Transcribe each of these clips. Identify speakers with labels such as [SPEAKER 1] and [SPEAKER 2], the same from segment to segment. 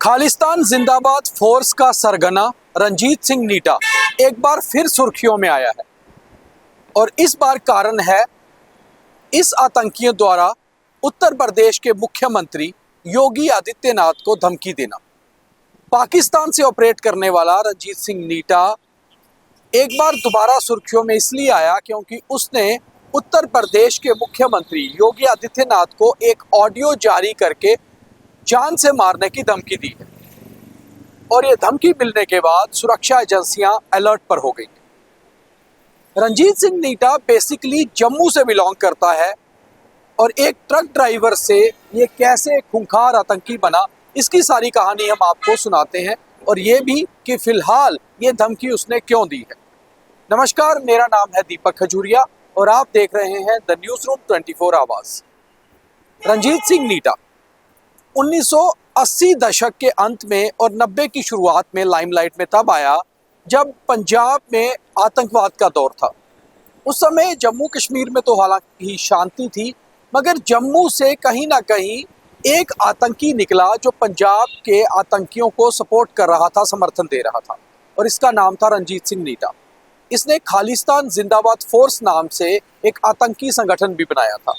[SPEAKER 1] खालिस्तान जिंदाबाद फोर्स का सरगना रंजीत सिंह नीटा एक बार फिर सुर्खियों में आया है और इस बार कारण है इस आतंकियों द्वारा उत्तर प्रदेश के मुख्यमंत्री योगी आदित्यनाथ को धमकी देना। पाकिस्तान से ऑपरेट करने वाला रंजीत सिंह नीटा एक बार दोबारा सुर्खियों में इसलिए आया क्योंकि उसने उत्तर प्रदेश के मुख्यमंत्री योगी आदित्यनाथ को एक ऑडियो जारी करके जान से मारने की धमकी दी है और ये धमकी मिलने के बाद सुरक्षा एजेंसियां अलर्ट पर हो गई। रंजीत सिंह नीटा बेसिकली जम्मू से बिलोंग करता है और एक ट्रक ड्राइवर से ये कैसे खूंखार आतंकी बना, इसकी सारी कहानी हम आपको सुनाते हैं और ये भी कि फिलहाल ये धमकी उसने क्यों दी है। नमस्कार, मेरा नाम है दीपक खजूरिया और आप देख रहे हैं द न्यूज रूम 24 आवाज। रंजीत सिंह नीटा 1980 दशक के अंत में और 90 की शुरुआत में लाइमलाइट में तब आया जब पंजाब में आतंकवाद का दौर था। उस समय जम्मू कश्मीर में तो हालांकि शांति थी, मगर जम्मू से कहीं ना कहीं एक आतंकी निकला जो पंजाब के आतंकियों को सपोर्ट कर रहा था, समर्थन दे रहा था और इसका नाम था रंजीत सिंह नीटा। इसने खालिस्तान जिंदाबाद फोर्स नाम से एक आतंकी संगठन भी बनाया था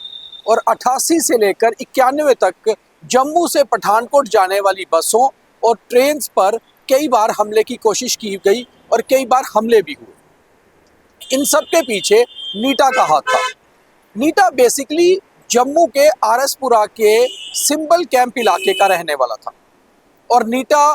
[SPEAKER 1] और 88 से लेकर 91 तक जम्मू से पठानकोट जाने वाली बसों और ट्रेन पर कई बार हमले की कोशिश की गई और कई बार हमले भी हुए। इन सब के पीछे नीटा का हाथ था। नीटा बेसिकली जम्मू के आरएसपुरा के सिंबल कैंप इलाके का रहने वाला था और नीटा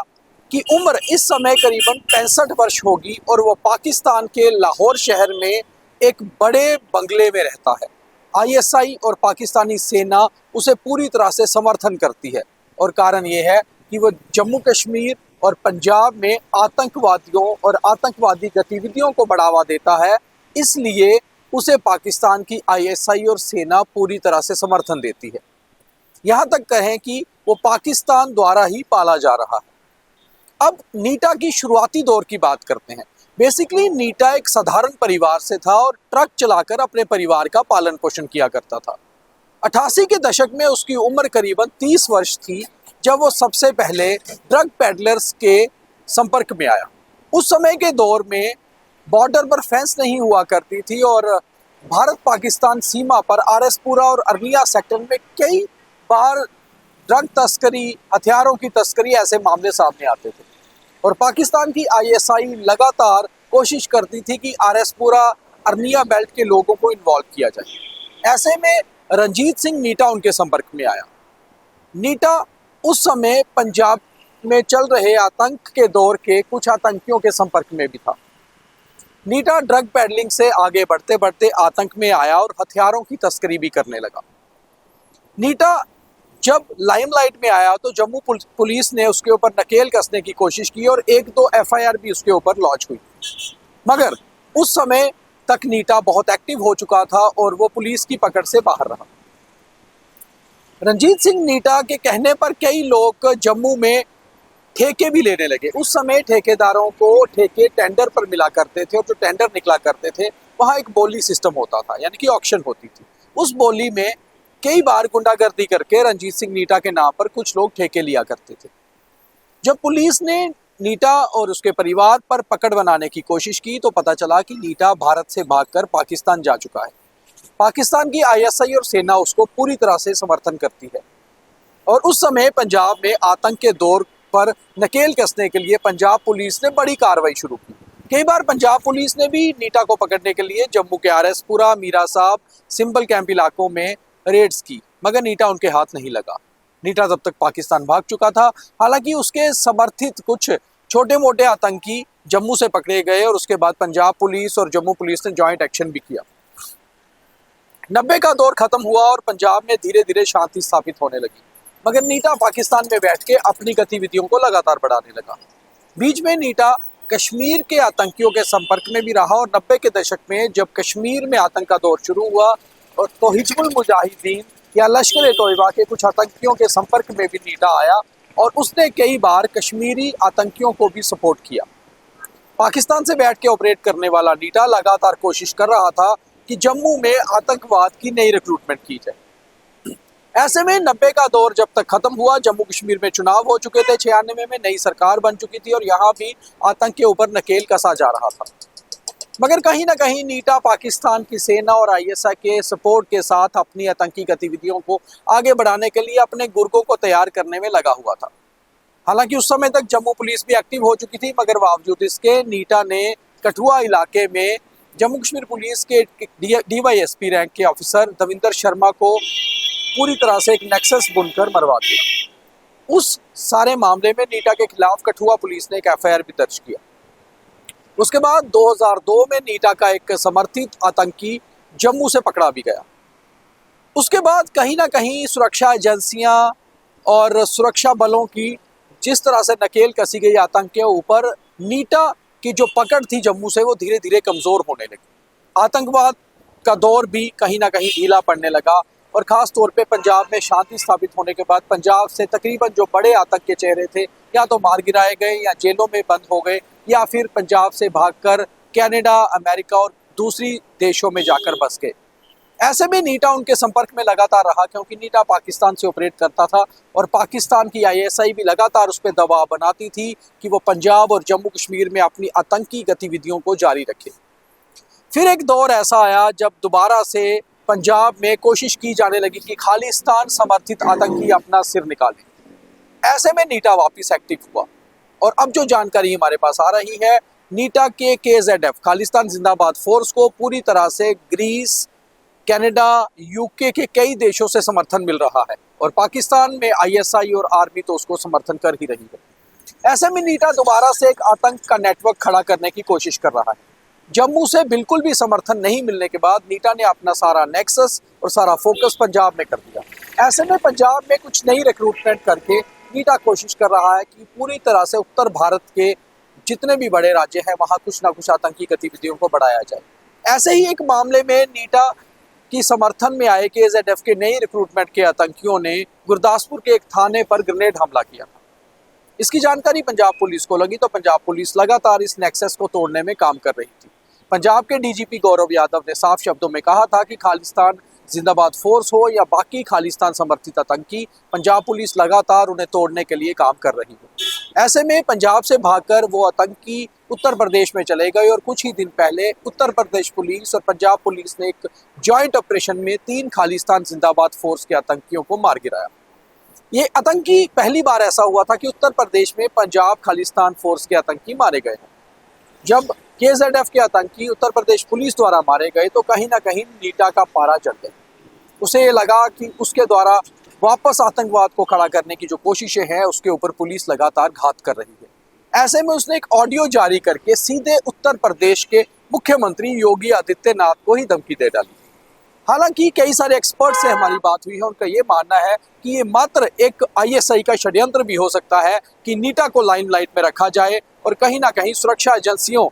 [SPEAKER 1] की उम्र इस समय करीबन 65 वर्ष होगी और वो पाकिस्तान के लाहौर शहर में एक बड़े बंगले में रहता है। आईएसआई और पाकिस्तानी सेना उसे पूरी तरह से समर्थन करती है और कारण ये है कि वो जम्मू कश्मीर और पंजाब में आतंकवादियों और आतंकवादी गतिविधियों को बढ़ावा देता है, इसलिए उसे पाकिस्तान की आईएसआई और सेना पूरी तरह से समर्थन देती है। यहाँ तक कहें कि वो पाकिस्तान द्वारा ही पाला जा रहा है। अब नीटा की शुरुआती दौर की बात करते हैं। बेसिकली नीटा एक साधारण परिवार से था और ट्रक चलाकर अपने परिवार का पालन पोषण किया करता था। 88 के दशक में उसकी उम्र करीबन 30 वर्ष थी जब वो सबसे पहले ड्रग पेडलर्स के संपर्क में आया। उस समय के दौर में बॉर्डर पर फेंस नहीं हुआ करती थी और भारत पाकिस्तान सीमा पर आरएसपुरा और अरनिया सेक्टर में कई बार ड्रग तस्करी, हथियारों की तस्करी, ऐसे मामले सामने आते थे और पाकिस्तान की आईएसआई लगातार कोशिश करती थी कि आरएसपुरा अरनिया बेल्ट के लोगों को इन्वॉल्व किया जाए। ऐसे में रंजीत सिंह नीटा उनके संपर्क में आया। नीटा उस समय पंजाब में चल रहे आतंक के दौर के कुछ आतंकियों के संपर्क में भी था। नीटा ड्रग पेडलिंग से आगे बढ़ते बढ़ते आतंक में आया और हथियारों की तस्करी भी करने लगा। नीटा जब लाइमलाइट में आया तो जम्मू पुलिस ने उसके ऊपर नकेल कसने की कोशिश की और 1-2 एफआईआर भी उसके ऊपर लॉन्च हुई, मगर उस समय तक नीटा बहुत एक्टिव हो चुका था और वो पुलिस की पकड़ से बाहर रहा। रंजीत सिंह नीटा के कहने पर कई लोग जम्मू में ठेके भी लेने लगे। उस समय ठेकेदारों को ठेके टेंडर पर मिला करते थे और जो टेंडर निकला करते थे वहाँ एक बोली सिस्टम होता था, यानी कि ऑक्शन होती थी। उस बोली में कई बार गुंडागर्दी करके रंजीत सिंह नीटा के नाम पर कुछ लोग ठेके लिया करते थे। जब पुलिस ने नीटा और उसके परिवार पर पकड़ बनाने की कोशिश की तो पता चला कि नीटा भारत से भागकर पाकिस्तान जा चुका है। पाकिस्तान की आईएसआई और सेना उसको पूरी तरह से समर्थन करती है और उस समय पंजाब में आतंक के दौर पर नकेल कसने के लिए पंजाब पुलिस ने बड़ी कार्रवाई शुरू की। कई बार पंजाब पुलिस ने भी नीटा को पकड़ने के लिए जम्मू के आरएसपुरा, मीरा साहब, सिंबल कैंप इलाकों में रेड्स की, मगर नीटा उनके हाथ नहीं लगा। नीटा तब तक पाकिस्तान भाग चुका था। हालांकि उसके समर्थित कुछ छोटे मोटे आतंकी जम्मू से पकड़े गए और उसके बाद पंजाब पुलिस और जम्मू पुलिस ने जॉइंट एक्शन भी किया। 90 का दौर खत्म हुआ और पंजाब में धीरे धीरे शांति स्थापित होने लगी, मगर नीटा पाकिस्तान में बैठ के अपनी गतिविधियों को लगातार बढ़ाने लगा। बीच में नीटा कश्मीर के आतंकियों के संपर्क में भी रहा और 90 के दशक में जब कश्मीर में आतंक का दौर शुरू हुआ और तो हिजबुल मुजाहिदीन या लश्कर-ए-तोयबा के कुछ आतंकियों के संपर्क में भी नीटा आया और उसने कई बार कश्मीरी आतंकियों को भी सपोर्ट किया। पाकिस्तान से बैठ के ऑपरेट करने वाला नीटा लगातार कोशिश कर रहा था कि जम्मू में आतंकवाद की नई रिक्रूटमेंट की जाए। ऐसे में 90 का दौर जब तक खत्म हुआ, जम्मू कश्मीर में चुनाव हो चुके थे, 96 में नई सरकार बन चुकी थी और यहाँ भी आतंक के ऊपर नकेल कसा जा रहा था। मगर कहीं ना कहीं नीटा पाकिस्तान की सेना और आईएसआई के सपोर्ट के साथ अपनी आतंकी गतिविधियों को आगे बढ़ाने के लिए अपने गुर्गों को तैयार करने में लगा हुआ था। हालांकि उस समय तक जम्मू पुलिस भी एक्टिव हो चुकी थी, मगर बावजूद इसके नीटा ने कठुआ इलाके में जम्मू कश्मीर पुलिस के डीवाईएसपी रैंक के ऑफिसर दविंदर शर्मा को पूरी तरह से एक नेक्सस बुनकर मरवा दिया। उस सारे मामले में नीटा के खिलाफ कठुआ पुलिस ने एक एफआईआर भी दर्ज किया। उसके बाद 2002 में नीटा का एक समर्थित आतंकी जम्मू से पकड़ा भी गया। उसके बाद कहीं ना कहीं सुरक्षा एजेंसियां और सुरक्षा बलों की जिस तरह से नकेल कसी गई आतंक के ऊपर, नीटा की जो पकड़ थी जम्मू से वो धीरे धीरे कमजोर होने लगी। आतंकवाद का दौर भी कहीं ना कहीं ढीला पड़ने लगा और खास तौर पे पंजाब में शांति स्थापित होने के बाद पंजाब से तकरीबन जो बड़े आतंक के चेहरे थे या तो मार गिराए गए या जेलों में बंद हो गए या फिर पंजाब से भागकर कनाडा, अमेरिका और दूसरी देशों में जाकर बस गए। ऐसे में नीटा उनके संपर्क में लगातार रहा, क्योंकि नीटा पाकिस्तान से ऑपरेट करता था और पाकिस्तान की आईएसआई भी लगातार उस पर दबाव बनाती थी कि वो पंजाब और जम्मू कश्मीर में अपनी आतंकी गतिविधियों को जारी रखे। फिर एक दौर ऐसा आया जब दोबारा से पंजाब में कोशिश की जाने लगी कि खालिस्तान समर्थित आतंकी अपना सिर निकाले। ऐसे में नीटा वापस एक्टिव हुआ और अब जो जानकारी हमारे पास आ रही है, नीटा के KZF खालिस्तान जिंदाबाद फोर्स को पूरी तरह से ग्रीस, कनाडा, यूके के कई देशों से समर्थन मिल रहा है और पाकिस्तान में आईएसआई और आर्मी तो उसको समर्थन कर ही रही है। ऐसे में नीटा दोबारा से एक आतंक का नेटवर्क खड़ा करने की कोशिश कर रहा है। जम्मू से बिल्कुल भी समर्थन नहीं मिलने के बाद नीटा ने अपना सारा नेक्सस और सारा फोकस पंजाब में कर दिया। ऐसे में पंजाब में कुछ नई रिक्रूटमेंट करके नीटा कोशिश कर रहा है कि पूरी तरह से उत्तर भारत के जितने भी बड़े राज्य हैं वहाँ कुछ ना कुछ आतंकी गतिविधियों को बढ़ाया जाए। ऐसे ही एक मामले में नीटा की समर्थन में आए KZF के नई रिक्रूटमेंट के आतंकियों ने गुरदासपुर के एक थाने पर ग्रेनेड हमला किया था। इसकी जानकारी पंजाब पुलिस को लगी तो पंजाब पुलिस लगातार इस नेक्सस को तोड़ने में काम कर रही थी। पंजाब के डीजीपी गौरव यादव ने साफ शब्दों में कहा था कि खालिस्तान जिंदाबाद फोर्स हो या बाकी खालिस्तान समर्थित आतंकी, पंजाब पुलिस लगातार उन्हें तोड़ने के लिए काम कर रही है। ऐसे में पंजाब से भागकर वो आतंकी उत्तर प्रदेश में चले गए और कुछ ही दिन पहले उत्तर प्रदेश पुलिस और पंजाब पुलिस ने एक जॉइंट ऑपरेशन में 3 खालिस्तान जिंदाबाद फोर्स के आतंकियों को मार गिराया। ये आतंकी पहली बार ऐसा हुआ था कि उत्तर प्रदेश में पंजाब खालिस्तान फोर्स के आतंकी मारे गए हैं। जब KZF के आतंकी उत्तर प्रदेश पुलिस द्वारा मारे गए तो कहीं ना कहीं नीटा का पारा चढ़ गया। उसे ये लगा कि उसके द्वारा वापस आतंकवाद को खड़ा करने की जो कोशिशें हैं उसके ऊपर पुलिस लगातार घात कर रही है। ऐसे में उसने एक ऑडियो जारी करके सीधे उत्तर प्रदेश के मुख्यमंत्री योगी आदित्यनाथ को ही धमकी दे डाली। हालांकि कई सारे एक्सपर्ट से हमारी बात हुई है, उनका ये मानना है कि ये मात्र एक आईएसआई का षड्यंत्र भी हो सकता है कि नीटा को लाइमलाइट में रखा जाए और कहीं ना कहीं सुरक्षा एजेंसियों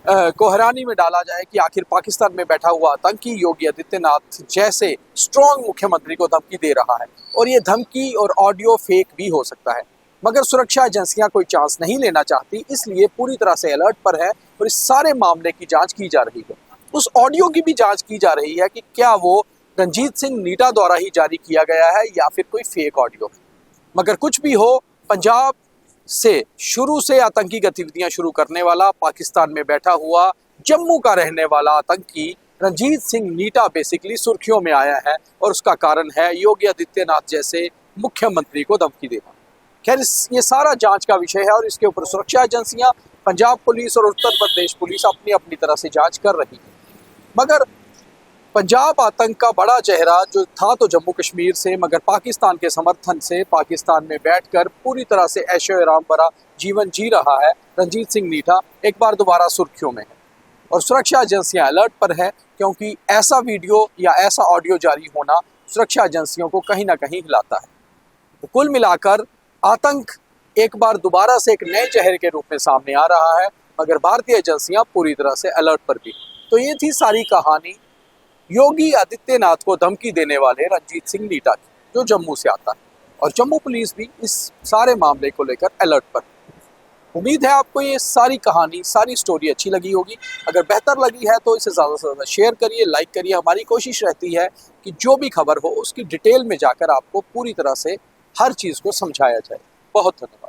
[SPEAKER 1] को हैरानी में डाला जाए कि आखिर पाकिस्तान में बैठा हुआ आतंकी योगी आदित्यनाथ जैसे स्ट्रॉन्ग मुख्यमंत्री को धमकी दे रहा है और ये धमकी और ऑडियो फेक भी हो सकता है। मगर सुरक्षा एजेंसियां कोई चांस नहीं लेना चाहती, इसलिए पूरी तरह से अलर्ट पर है और इस सारे मामले की जांच की जा रही है। उस ऑडियो की भी जांच की जा रही है कि क्या वो रंजीत सिंह नीटा द्वारा ही जारी किया गया है या फिर कोई फेक ऑडियो है। मगर कुछ भी हो, पंजाब से शुरू से आतंकी गतिविधियां शुरू करने वाला, पाकिस्तान में बैठा हुआ जम्मू का रहने वाला आतंकी रंजीत सिंह नीटा बेसिकली सुर्खियों में आया है और उसका कारण है योगी आदित्यनाथ जैसे मुख्यमंत्री को धमकी देना। खैर, ये सारा जांच का विषय है और इसके ऊपर सुरक्षा एजेंसियां, पंजाब पुलिस और उत्तर प्रदेश पुलिस अपनी अपनी तरह से जांच कर रही है। मगर पंजाब आतंक का बड़ा चेहरा जो था तो जम्मू कश्मीर से, मगर पाकिस्तान के समर्थन से पाकिस्तान में बैठकर पूरी तरह से ऐशो आराम भरा जीवन जी रहा है रंजीत सिंह नीटा एक बार दोबारा सुर्खियों में है और सुरक्षा एजेंसियां अलर्ट पर है, क्योंकि ऐसा वीडियो या ऐसा ऑडियो जारी होना सुरक्षा एजेंसियों को कहीं ना कहीं हिलाता है। तो कुल मिलाकर आतंक एक बार दोबारा से एक नए चेहरे के रूप में सामने आ रहा है, मगर भारतीय एजेंसियां पूरी तरह से अलर्ट पर भी। तो ये थी सारी कहानी योगी आदित्यनाथ को धमकी देने वाले रंजीत सिंह नीटा की, जो जम्मू से आता है और जम्मू पुलिस भी इस सारे मामले को लेकर अलर्ट पर। उम्मीद है आपको ये सारी कहानी, सारी स्टोरी अच्छी लगी होगी। अगर बेहतर लगी है तो इसे ज़्यादा से ज़्यादा शेयर करिए, लाइक करिए। हमारी कोशिश रहती है कि जो भी खबर हो उसकी डिटेल में जाकर आपको पूरी तरह से हर चीज़ को समझाया जाए। बहुत धन्यवाद।